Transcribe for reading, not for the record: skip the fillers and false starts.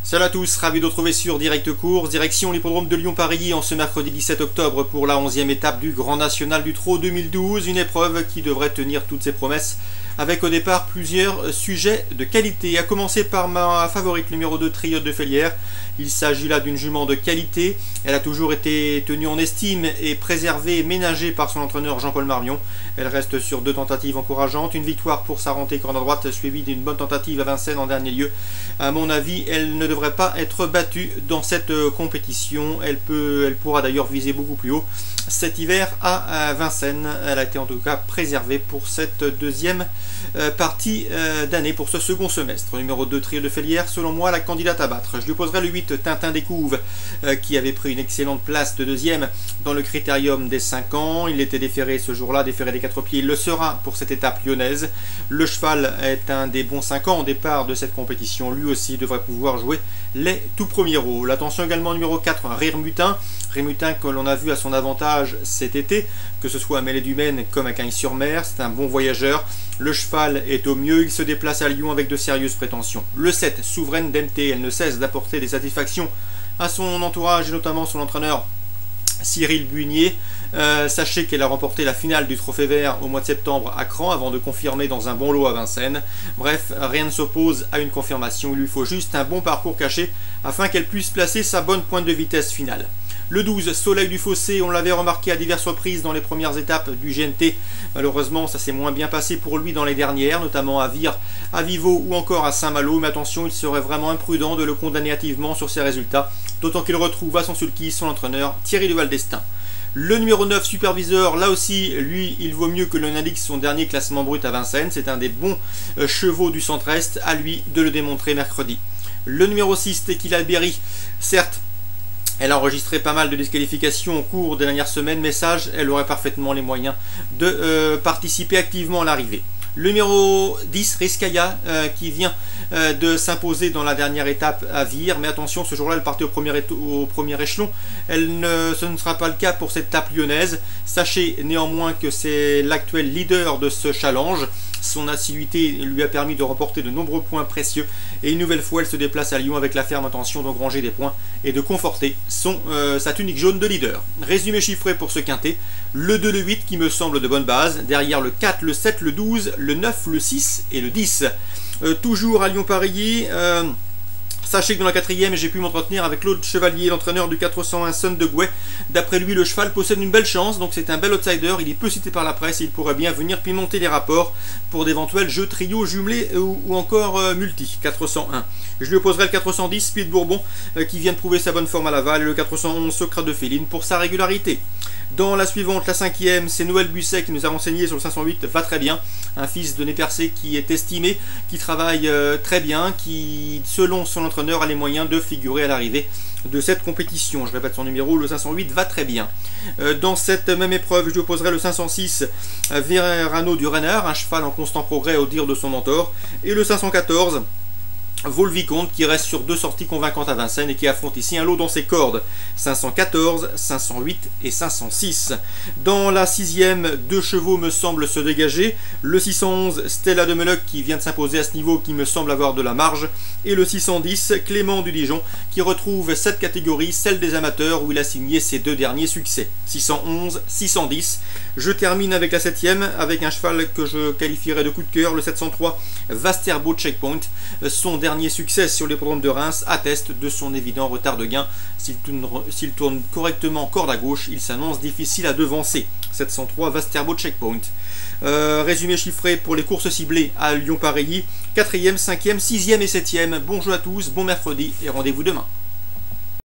Salut à tous, ravi de vous retrouver sur Direct Course, direction l'hippodrome de Lyon-Paris en ce mercredi 17 octobre pour la 11e étape du Grand National du Trot 2012, une épreuve qui devrait tenir toutes ses promesses avec au départ plusieurs sujets de qualité, à commencer par ma favorite numéro 2, Triote de Félière. Il s'agit là d'une jument de qualité, elle a toujours été tenue en estime et préservée, ménagée par son entraîneur Jean-Paul Marmion. Elle reste sur 2 tentatives encourageantes, une victoire pour sa rentrée corde à droite suivie d'une bonne tentative à Vincennes en dernier lieu. À mon avis, elle ne devrait pas être battue dans cette compétition, elle pourra d'ailleurs viser beaucoup plus haut cet hiver à Vincennes. Elle a été en tout cas préservée pour cette deuxième partie d'année, pour ce second semestre. Numéro 2, Triote de Félière, selon moi la candidate à battre. Je lui poserai le 8, Tintin Découvre, qui avait pris une excellente place de deuxième dans le critérium des 5 ans. Il était déféré ce jour-là, déféré des 4 pieds, il le sera pour cette étape lyonnaise. Le cheval est un des bons 5 ans au départ de cette compétition, lui aussi devrait pouvoir jouer les tout premiers rôles. Attention également numéro 4, Rire Mutin que l'on a vu à son avantage cet été, que ce soit à Mêlée du Maine comme à Cagnes-sur-Mer. C'est un bon voyageur, le cheval est au mieux, il se déplace à Lyon avec de sérieuses prétentions. Le 7, Souveraine d'MT, elle ne cesse d'apporter des satisfactions à son entourage et notamment son entraîneur Cyril Buigné. Sachez qu'elle a remporté la finale du Trophée Vert au mois de septembre à Cran avant de confirmer dans un bon lot à Vincennes. Bref, rien ne s'oppose à une confirmation, il lui faut juste un bon parcours caché afin qu'elle puisse placer sa bonne pointe de vitesse finale. Le 12, Soleil du Fossé, on l'avait remarqué à diverses reprises dans les premières étapes du GNT. Malheureusement, ça s'est moins bien passé pour lui dans les dernières, notamment à Vire, à Vivo ou encore à Saint-Malo. Mais attention, il serait vraiment imprudent de le condamner hâtivement sur ses résultats, d'autant qu'il retrouve à son sulky son entraîneur Thierry Duval d'Estaing. Le numéro 9, Superviseur, là aussi, lui, il vaut mieux que l'on indique son dernier classement brut à Vincennes. C'est un des bons chevaux du centre-est, à lui de le démontrer mercredi. Le numéro 6, Tequila Berry, certes, elle a enregistré pas mal de disqualifications au cours des dernières semaines, mais sage, elle aurait parfaitement les moyens de participer activement à l'arrivée. Le numéro 10, Riscaya, qui vient de s'imposer dans la dernière étape à Vire, mais attention, ce jour-là, elle partait au premier échelon. Ce ne sera pas le cas pour cette étape lyonnaise. Sachez néanmoins que c'est l'actuel leader de ce challenge. Son assiduité lui a permis de remporter de nombreux points précieux et une nouvelle fois elle se déplace à Lyon avec la ferme intention d'engranger des points et de conforter sa tunique jaune de leader. Résumé chiffré pour ce quintet, le 2, le 8 qui me semble de bonne base, derrière le 4, le 7, le 12, le 9, le 6 et le 10. Toujours à Lyon-Paris. Sachez que dans la 4e, j'ai pu m'entretenir avec Claude Chevalier, l'entraîneur du 401 Sun de Gouet. D'après lui, le cheval possède une belle chance, donc c'est un bel outsider. Il est peu cité par la presse et il pourrait bien venir pimenter les rapports pour d'éventuels jeux trio, jumelés ou encore multi. 401. Je lui opposerai le 410 Speed Bourbon qui vient de prouver sa bonne forme à Laval et le 411 Socrate de Féline pour sa régularité. Dans la suivante, la 5e, c'est Noël Busset qui nous a renseigné sur le 508, va très bien. Un fils de nez percé qui est estimé, qui travaille très bien, qui, selon son entraîneur, a les moyens de figurer à l'arrivée de cette compétition. Je répète son numéro, le 508 va très bien. Dans cette même épreuve, je lui opposerai le 506 Verano du Renard, un cheval en constant progrès au dire de son mentor, et le 514 Vol-Vicomte qui reste sur 2 sorties convaincantes à Vincennes et qui affronte ici un lot dans ses cordes. 514, 508 et 506. Dans la 6e, 2 chevaux me semblent se dégager. Le 611, Stella de Meluc qui vient de s'imposer à ce niveau qui me semble avoir de la marge. Et le 610, Clément du Dijon qui retrouve cette catégorie, celle des amateurs où il a signé ses 2 derniers succès. 611, 610. Je termine avec la 7e avec un cheval que je qualifierais de coup de cœur, le 703 Vasterbo Checkpoint. Son dernier succès sur l'hippodrome de Reims atteste de son évident retard de gain. S'il tourne correctement corde à gauche, il s'annonce difficile à devancer. 703 Vasterbo Checkpoint. Résumé chiffré pour les courses ciblées à Lyon-Paris. 4e, 5e, 6e et 7e. Bon jeu à tous, bon mercredi et rendez-vous demain.